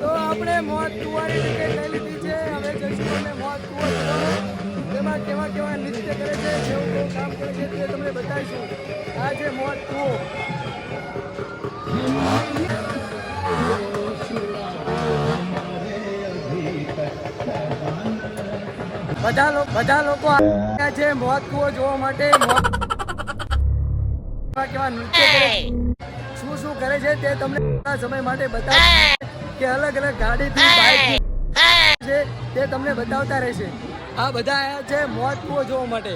તો આપણે મોત કુવાની ટિકિટ લઈ લીધી છે. હવે જઈશું અમે મોત કુવો તેમાં કેવા કેવા નૃત્ય કરે છે, જેવું કેવું કામ કરે છે તે તમને બતાવીશું. આ છે મોત કુવો. બધા લોકો આવ્યા છે મોત કુવો જોવા માટે. કેવા નૃત્ય કરે, શું કરે છે તે તમને સમય માટે બતાવ કે અલગ અલગ ગાડીથી બાઇક છે તે તમને બતાવતા રહેશે. આ બધા આવ્યા છે મોત કુવો જોવા માટે.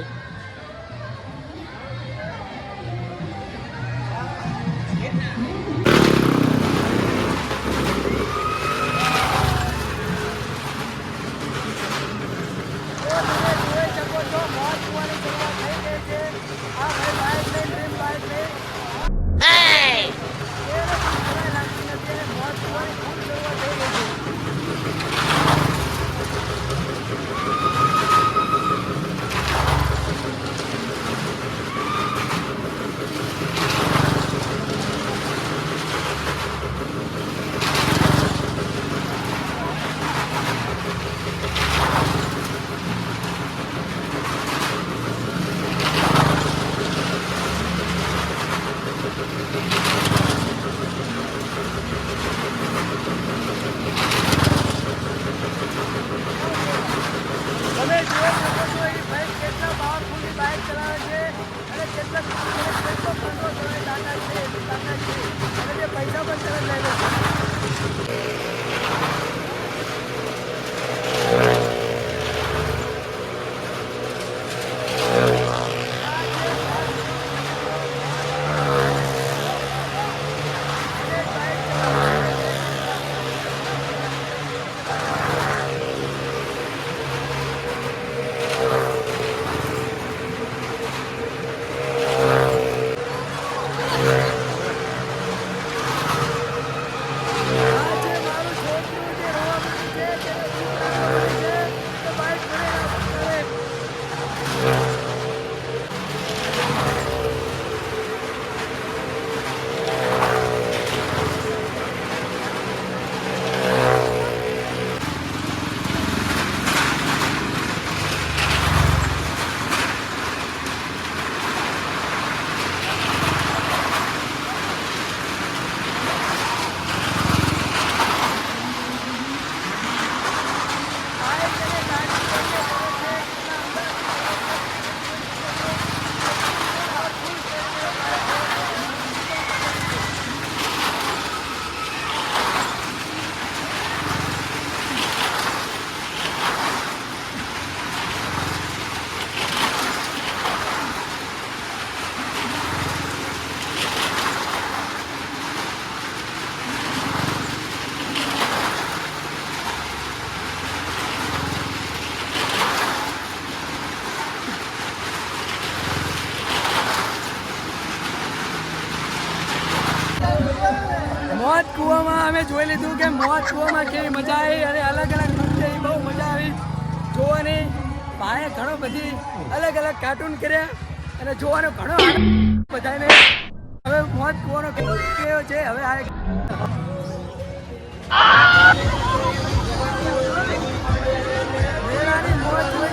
પૈસા પણ તરત લઈ લો. મોત કુવામાં અમે જોઈ લીધું કે મોત કુવામાં કેવી મજા આવી અને અલગ અલગ નૃત્ય બહુ મજા આવી જોવાની. ભાઈએ ઘણો બધી અલગ અલગ કાર્ટૂન કર્યા અને જોવાનો ઘણો બધાને. હવે મોત કુવાનો કેવો છે હવે મેળાની મોજ જોઈ